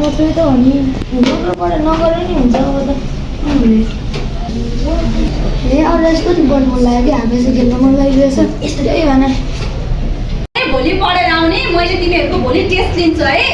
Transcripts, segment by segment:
मात्रै त हो नि नगरबाट नगरे नि हुन्छ अब त ए अब यसको नि बढ्नु मन लाग्यो कि हामी चाहिँ खेल्न मन लागिरहेछ यस्तो केही भएन भोलि पढेर आउने मैले तिमीहरूको भोलि टेस्ट लिन्छु है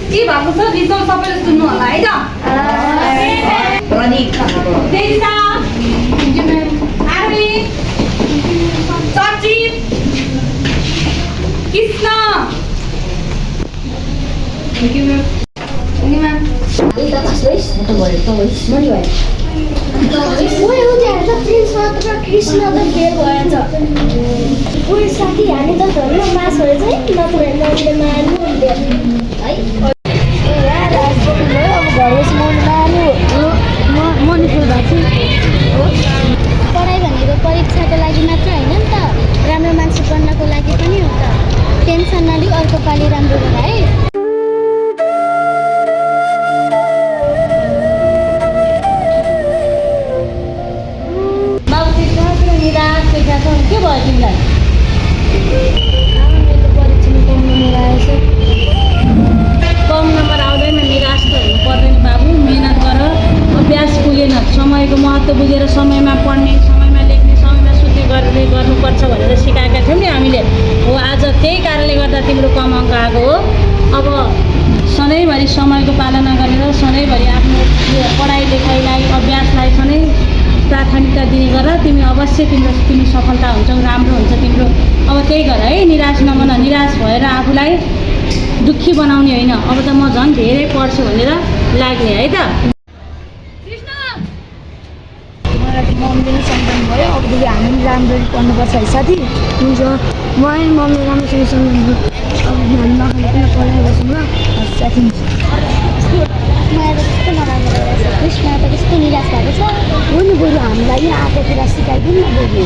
के भएको छ रिजल्ट सबैले सुन्नु होला है त प्रदीप तेजिता आरवी सचिव कृष्ण थ्यांक यू मैम अनि मैम अलि त खसोइस म त भरे त होइस मनी भयो ओए हो त्यहाँ त प्रिन्स मात्र कृष्ण त फेल भएछ ओए साथी हामी त धर्म मास भएछ है नत्र मैले मार्नु है पढाइ भनेको परीक्षाको लागि मात्र होइन नि त राम्रो मान्छे बन्नको लागि पनि हो त टेन्सन नलिऊ अर्को पालि राम्रो गर है बाबु त्यस्तो निराश पेटा छ के भयो तिमीलाई मेरो परीक्षामा कम नम्बर आएछ कम नम्बर आउँदैन निराश त हुनु पर्दैन बाबु मेहनत गर अभ्यास पुगेन समयको महत्त्व बुझेर समयमा पढ्ने समयमा लेख्ने समयमा सुत्ने गर्ने गर्नुपर्छ भनेर सिकाएका थियौँ नि हामीले हो आज त्यही कारणले गर्दा तिम्रो कम अङ्क आएको हो अब सधैँभरि समयको पालना गरेर सधैँभरि आफ्नो पढाइ लेखाइलाई अभ्यासलाई सधैँ प्राथमिकता दिने गर तिमी अवश्य तिमी सफलता हुन्छौ राम्रो हुन्छ तिम्रो अब त्यही गर है निराश नबन निराश भएर आफूलाई दुःखी बनाउने होइन अब त म झन् धेरै पढ्छु भनेर लाग्ने है त मलाई मम्मीले पनि सम्झाउनु भयो अबदेखि हामी पनि राम्ररी पढ्नुपर्छ है साथी हुन्छ म अनि मम्मी राम्रोसँग सम्झाउनु अब हामी नखाने पनि पढाइ गर्छौँ ल साथी मलाई त कस्तो नराम्रो रहेछ कृष्ण त कस्तो निराश भएको छ हो नि बरु हामीलाई यहाँ आएको कुरा सिकाइदिनु न बरु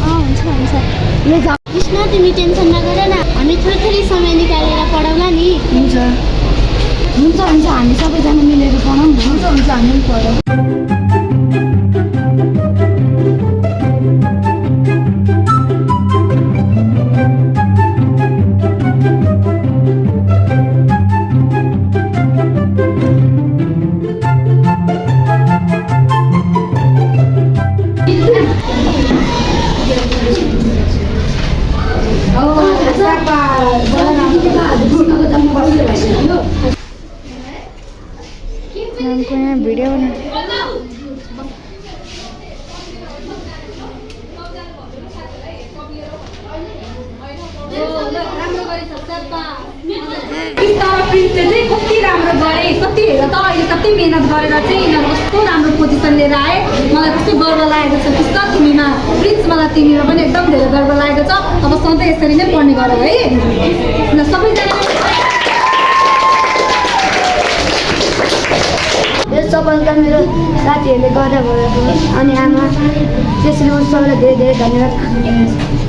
हुन्छ हुन्छ कृष्ण तिमी टेन्सन नगर न हामी थोरै समय निकालेर पढाउला नि हुन्छ हुन्छ हुन्छ हामी सबैजना मिलेर पढौँ न हुन्छ हुन्छ हामी पनि पढौँ हमको यहाँ वीडियो बना कति राम्रो गरे कति हेर त अहिले कति मेहनत गरेर चाहिँ यिनीहरू कस्तो राम्रो पोजिसन लिएर आए मलाई कस्तो गर्व लागेको छ कृष्ण तिमीमा प्लिज मलाई तिमीमा पनि एकदम धेरै गर्व लागेको छ अब सधैँ यसरी नै पढ्ने गर है सबैजना यो सफलता मेरो साथीहरूले गर्दा भयो अनि आमा त्यसले सबैलाई धेरै धेरै धन्यवाद